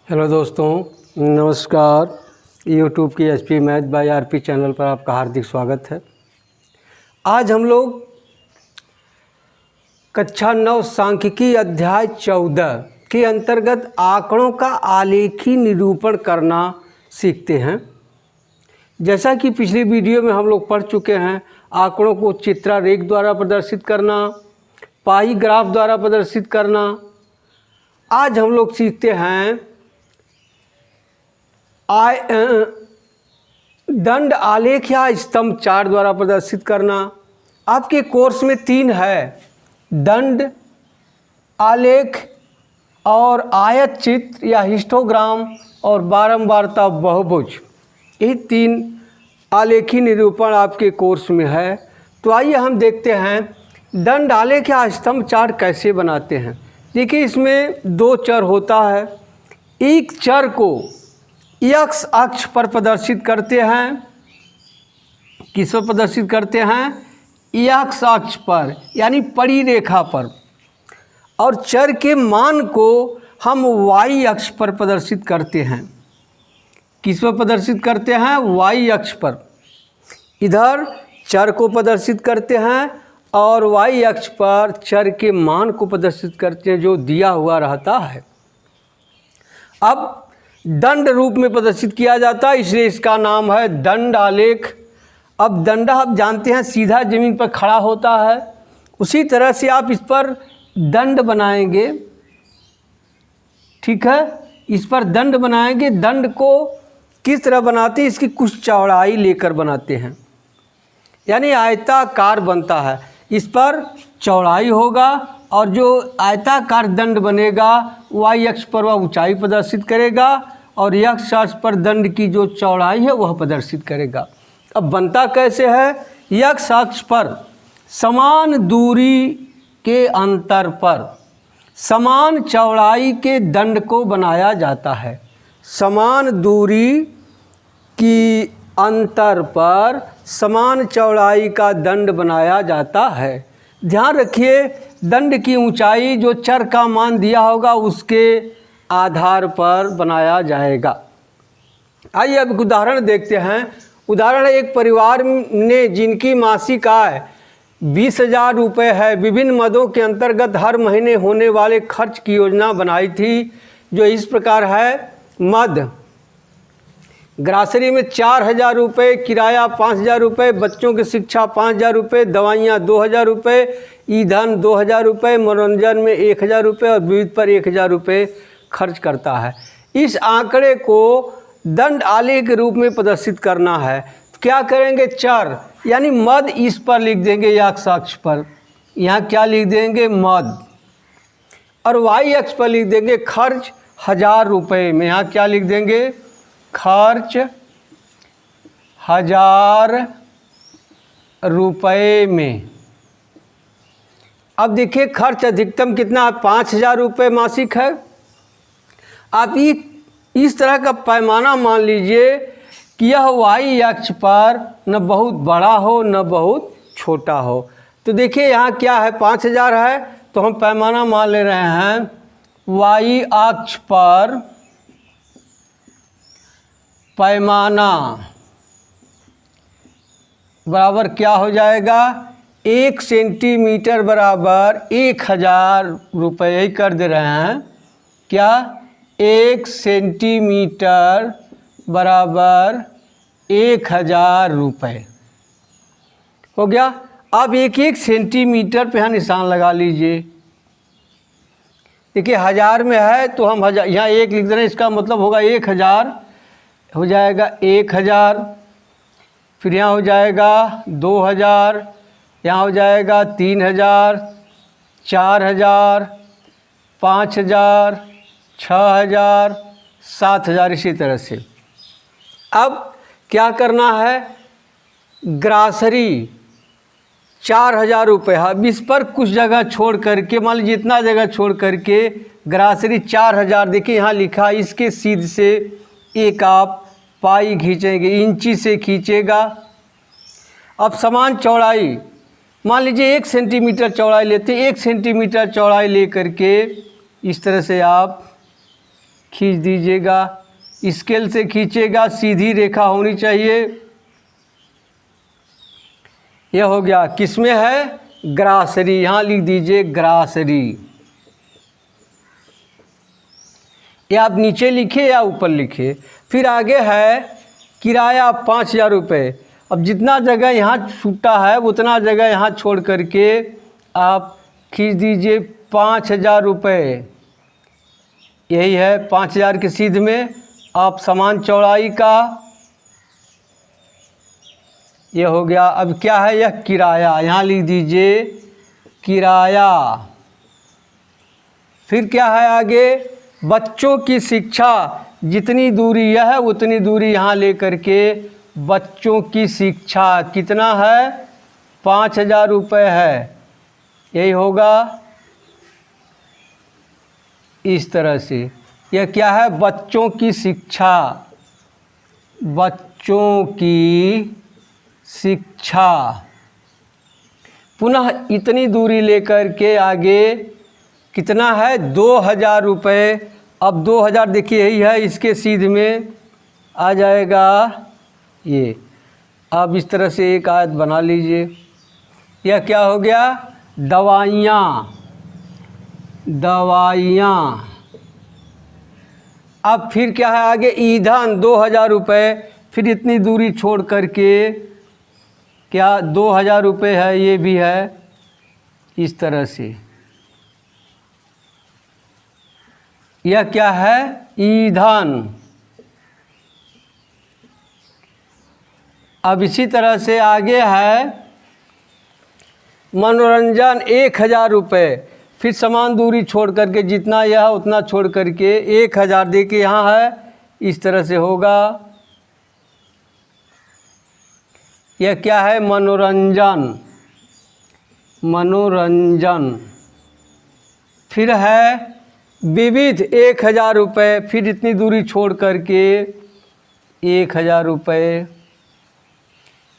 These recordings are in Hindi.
हेलो दोस्तों, नमस्कार। यूट्यूब की HP math by RP channel पर आपका हार्दिक स्वागत है। आज हम लोग कक्षा 9 सांख्यिकी अध्याय 14 के अंतर्गत आंकड़ों का आलेखी निरूपण करना सीखते हैं। जैसा कि पिछली वीडियो में हम लोग पढ़ चुके हैं, आंकड़ों को चित्रारेख द्वारा प्रदर्शित करना, पाई ग्राफ द्वारा प्रदर्शित करना। आज हम लोग सीखते हैं दंड आलेख या स्तंभ चार्ट द्वारा प्रदर्शित करना। आपके कोर्स में 3 है, दंड आलेख और आयत चित्र या हिस्टोग्राम और बारंबारता बहुभुज। ये 3 आलेखी निरूपण आपके कोर्स में है। तो आइए हम देखते हैं दंड आलेख या स्तंभ चार्ट कैसे बनाते हैं। देखिए, इसमें 2 चर होता है। एक चर को एक्स अक्ष पर प्रदर्शित करते हैं। किस पर प्रदर्शित करते हैं? एक्स अक्ष पर, यानी परिरेखा पर। और चर के मान को हम वाई अक्ष पर प्रदर्शित करते हैं। किस पर प्रदर्शित करते हैं? वाई अक्ष पर। इधर चर को प्रदर्शित करते हैं और वाई अक्ष पर चर के मान को प्रदर्शित करते हैं जो दिया हुआ रहता है। अब दंड रूप में प्रदर्शित किया जाता है, इसलिए इसका नाम है दंड आलेख। अब दंडा आप जानते हैं सीधा जमीन पर खड़ा होता है, उसी तरह से आप इस पर दंड बनाएंगे। ठीक है, इस पर दंड बनाएंगे। दंड को किस तरह बनाते हैं? इसकी कुछ चौड़ाई लेकर बनाते हैं, यानी आयताकार बनता है। इस पर चौड़ाई होगा और जो आयताकार दंड बनेगा वाई अक्ष पर वह ऊंचाई प्रदर्शित करेगा और एक्स अक्ष पर दंड की जो चौड़ाई है वह प्रदर्शित करेगा। अब बनता कैसे है? एक्स अक्ष पर समान दूरी के अंतर पर समान चौड़ाई के दंड को बनाया जाता है। समान दूरी की अंतर पर समान चौड़ाई का दंड बनाया जाता है। ध्यान रखिए, दंड की ऊंचाई जो चर का मान दिया होगा उसके आधार पर बनाया जाएगा। आइए अब उदाहरण देखते हैं। उदाहरण, एक परिवार ने जिनकी मासिक आय 20,000 रुपये है, विभिन्न मदों के अंतर्गत हर महीने होने वाले खर्च की योजना बनाई थी, जो इस प्रकार है। मद ग्रासरी में 4,000 रुपये, किराया 5,000 रुपये, बच्चों की शिक्षा 5,000 रुपये, दवाइयाँ 2,000 रुपये, ईंधन 2,000 रुपये, मनोरंजन में 1,000 रुपये और विविध पर 1,000 रुपये खर्च करता है। इस आंकड़े को दंड आलेख के रूप में प्रदर्शित करना है। तो क्या करेंगे? चर यानी मद इस पर लिख देंगे एक्स अक्ष पर। यहाँ क्या लिख देंगे? मद। और वाई अक्ष पर लिख देंगे खर्च 1,000 रुपये में। यहाँ क्या लिख देंगे? खर्च 1,000 रुपये में। अब देखिए, खर्च अधिकतम कितना है? 5,000 रुपये मासिक है। आप इस तरह का पैमाना मान लीजिए कि यह वाई अक्ष पर न बहुत बड़ा हो न बहुत छोटा हो। तो देखिए यहाँ क्या है? 5,000 है, तो हम पैमाना मान ले रहे हैं वाई अक्ष पर पैमाना बराबर क्या हो जाएगा? 1 सेंटीमीटर बराबर 1,000 रुपये ही कर दे रहे हैं। क्या? 1 सेंटीमीटर बराबर 1,000 रुपये हो गया। अब 1-1 सेंटीमीटर पे यहाँ निशान लगा लीजिए। देखिए 1,000 में है तो हम यहाँ 1 लिख दे रहे हैं, इसका मतलब होगा 1,000 हो जाएगा। 1,000 फिर यहाँ हो जाएगा 2,000, यहाँ हो जाएगा 3,000, 4,000, 5,000, 6,000, 7,000, इसी तरह से। अब क्या करना है? ग्रासरी 4,000 रुपये है। अब इस पर कुछ जगह छोड़ करके, मान लीजिए इतना जगह छोड़ करके ग्रासरी 4,000, देखिए यहाँ लिखा, इसके सीध से एक आप पाई खींचेंगे, इंची से खींचेगा। अब समान चौड़ाई, मान लीजिए 1 सेंटीमीटर चौड़ाई लेते हैं। 1 सेंटीमीटर चौड़ाई ले करके इस तरह से आप खींच दीजिएगा, स्केल से खींचेगा, सीधी रेखा होनी चाहिए। यह हो गया, किसमें है? ग्रासरी, यहाँ लिख दीजिए ग्रासरी। या आप नीचे लिखे या ऊपर लिखे। फिर आगे है किराया 5,000 रुपये। अब जितना जगह यहाँ छूटा है उतना जगह यहाँ छोड़ करके आप खींच दीजिए 5,000 रुपये। यही है 5,000 के सीध में। आप समान चौड़ाई का, यह हो गया। अब क्या है? यह किराया, यहाँ लिख दीजिए किराया। फिर क्या है आगे? बच्चों की शिक्षा, जितनी दूरी यह है उतनी दूरी यहाँ ले करके बच्चों की शिक्षा कितना है? 5,000 रुपये है। यही होगा इस तरह से। यह क्या है? बच्चों की शिक्षा, बच्चों की शिक्षा। पुनः इतनी दूरी लेकर के आगे कितना है? 2,000 रुपये। अब 2,000 देखिए यही है, इसके सीध में आ जाएगा ये। अब इस तरह से एक आयत बना लीजिए। यह क्या हो गया? दवाइयाँ, दवाइयाँ। अब फिर क्या है आगे? ईंधन 2,000 रुपये। फिर इतनी दूरी छोड़ करके क्या 2,000 रुपये है, ये भी है इस तरह से। यह क्या है? ईंधन। अब इसी तरह से आगे है मनोरंजन 1,000 रुपये। फिर समान दूरी छोड़ करके जितना यह उतना छोड़ करके 1,000 दे के यहाँ है, इस तरह से होगा। यह क्या है? मनोरंजन, मनोरंजन। फिर है विविध 1,000 रुपये। फिर इतनी दूरी छोड़ करके 1,000 रुपये।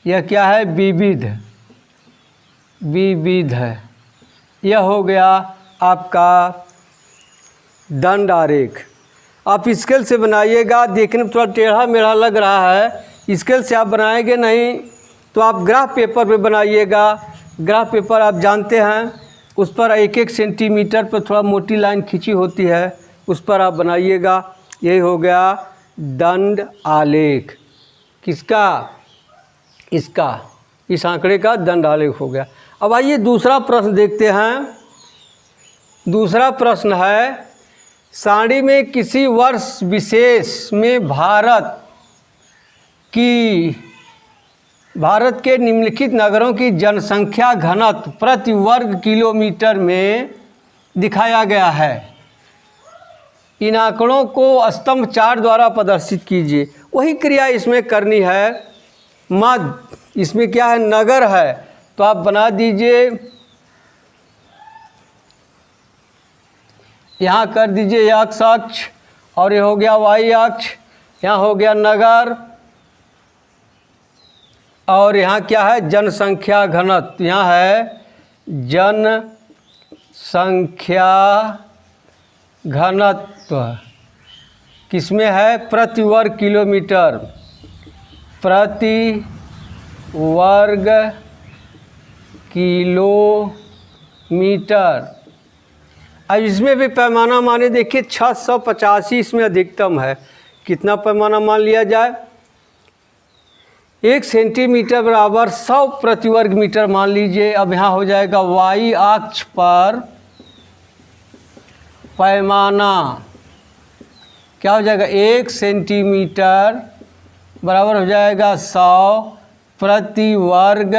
यह क्या है? विविध, विविध है। यह हो गया आपका दंड आरेख। आप स्केल से बनाइएगा। देखने में थोड़ा टेढ़ा मेढ़ा लग रहा है, स्केल से आप बनाएंगे नहीं तो आप ग्राफ पेपर पे बनाइएगा। ग्राफ पेपर आप जानते हैं, उस पर 1-1 सेंटीमीटर पर थोड़ा मोटी लाइन खींची होती है, उस पर आप बनाइएगा। यही हो गया दंड आलेख। किसका? इसका, इस आंकड़े का दंड आलेख हो गया। अब आइए दूसरा प्रश्न देखते हैं। दूसरा प्रश्न है, सारणी में किसी वर्ष विशेष में भारत के निम्नलिखित नगरों की जनसंख्या घनत्व प्रति वर्ग किलोमीटर में दिखाया गया है। इन आंकड़ों को स्तंभ 4 द्वारा प्रदर्शित कीजिए। वही क्रिया इसमें करनी है। मध्य, इसमें क्या है? नगर है, तो आप बना दीजिए, यहाँ कर दीजिए x अक्ष, और ये हो गया y अक्ष। यहाँ हो गया नगर, और यहाँ क्या है? जनसंख्या घनत्व। यहाँ है जनसंख्या घनत्व। किसमें है? प्रति वर्ग किलोमीटर, प्रति वर्ग किलोमीटर। अब इसमें भी पैमाना माने देखिए 685 इसमें अधिकतम है। कितना पैमाना मान लिया जाए? 1 सेंटीमीटर बराबर 100 प्रति वर्ग मीटर मान लीजिए। अब यहाँ हो जाएगा y अक्ष पर पैमाना क्या हो जाएगा? 1 सेंटीमीटर बराबर हो जाएगा 100 प्रति वर्ग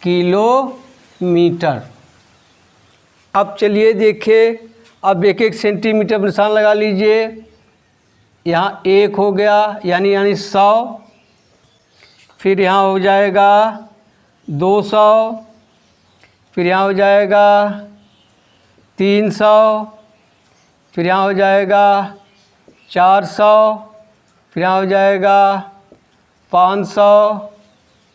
किलोमीटर। अब चलिए देखिए, अब 1-1 सेंटीमीटर पर निशान लगा लीजिए। यहाँ 1 हो गया, यानी 100। फिर यहाँ हो जाएगा 200। फिर यहाँ हो जाएगा 300। फिर यहाँ हो जाएगा 400। फिर यहाँ हो जाएगा 500।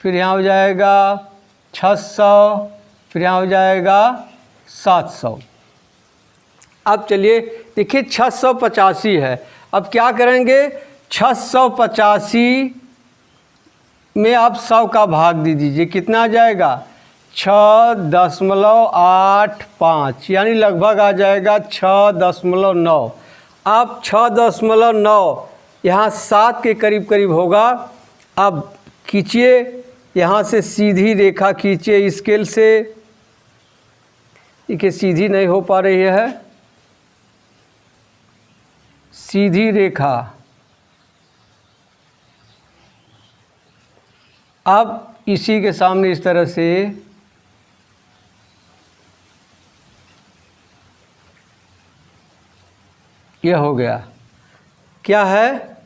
फिर यहाँ हो जाएगा 600। फिर यहाँ हो जाएगा 700। अब चलिए देखिए 685 है। अब क्या करेंगे, 685 में आप 100 का भाग दे दीजिए, कितना आ जाएगा 6.85, यानी लगभग आ जाएगा 6.9। अब 6.9 यहाँ 7 के करीब करीब होगा। अब खींचिए, यहाँ से सीधी रेखा खींचिए स्केल से। देखिए सीधी नहीं हो पा रही है, सीधी रेखा। अब इसी के सामने इस तरह से यह हो गया। क्या है,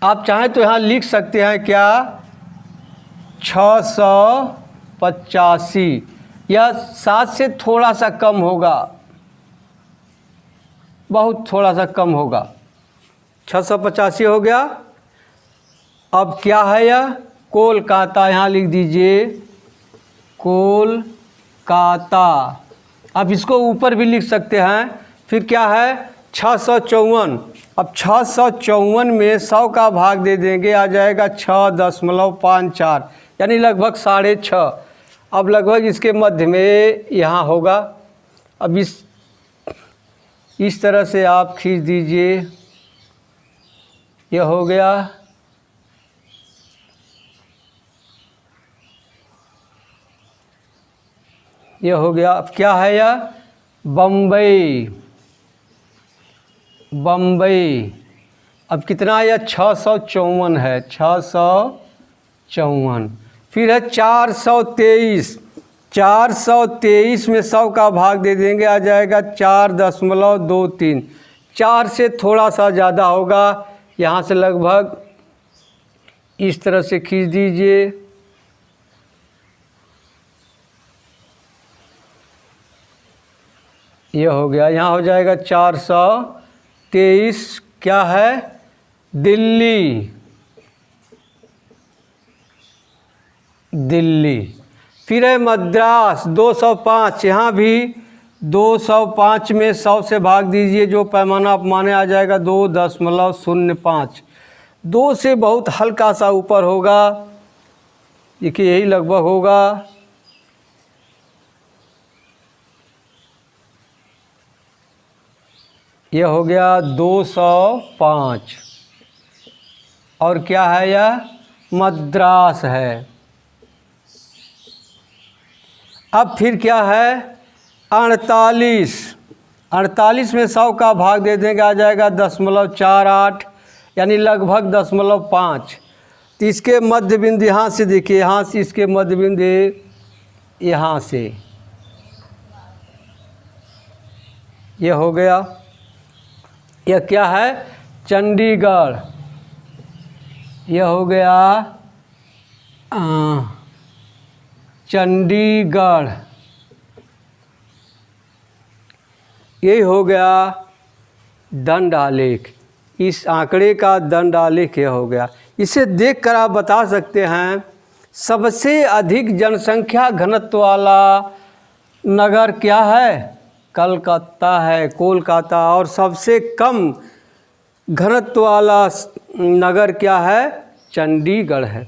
आप चाहें तो यहाँ लिख सकते हैं क्या, 685। यह 7 से थोड़ा सा कम होगा, बहुत थोड़ा सा कम होगा। 685 हो गया। अब क्या है यह, कोलकाता, यहाँ लिख दीजिए कोलकाता। अब इसको ऊपर भी लिख सकते हैं। फिर क्या है 654। अब 654 में 100 का भाग दे देंगे, आ जाएगा 6.54, यानी लगभग 6.5। अब लगभग इसके मध्य में यहाँ होगा। अब इस तरह से आप खींच दीजिए, यह हो गया। यह हो गया। अब क्या है यह, बम्बई, बम्बई। अब कितना है यह, 654 है, 654। फिर है 423। 423 में 100 का भाग दे देंगे, आ जाएगा 4.23। 4 से थोड़ा सा ज़्यादा होगा, यहाँ से लगभग इस तरह से खींच दीजिए। यह हो गया। यहाँ हो जाएगा 423। क्या है, दिल्ली, दिल्ली। फिर है मद्रास, 205। यहाँ भी 205 में 100 से भाग दीजिए, जो पैमाना आप माने आ जाएगा 2.05। 2 से बहुत हल्का सा ऊपर होगा, देखिए यही लगभग होगा। यह हो गया 205। और क्या है यह, मद्रास है। अब फिर क्या है 48। 48 में 100 का भाग दे देंगे, आ जाएगा 0.48, यानी लगभग 0.5। तो इसके मध्य बिंदु यहाँ से देखिए, यहाँ से इसके मध्य बिंदु यहाँ से यह हो गया। यह क्या है, चंडीगढ़। यह हो गया चंडीगढ़। यही हो गया दंड आलेख। इस आंकड़े का दंड आलेख यह हो गया। इसे देखकर आप बता सकते हैं सबसे अधिक जनसंख्या घनत्व वाला नगर क्या है, कलकत्ता है, कोलकाता। और सबसे कम घनत्व वाला नगर क्या है, चंडीगढ़ है।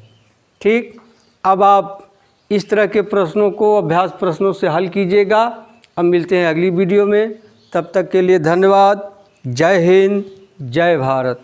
ठीक, अब आप इस तरह के प्रश्नों को अभ्यास प्रश्नों से हल कीजिएगा। अब मिलते हैं अगली वीडियो में, तब तक के लिए धन्यवाद। जय हिंद, जय भारत।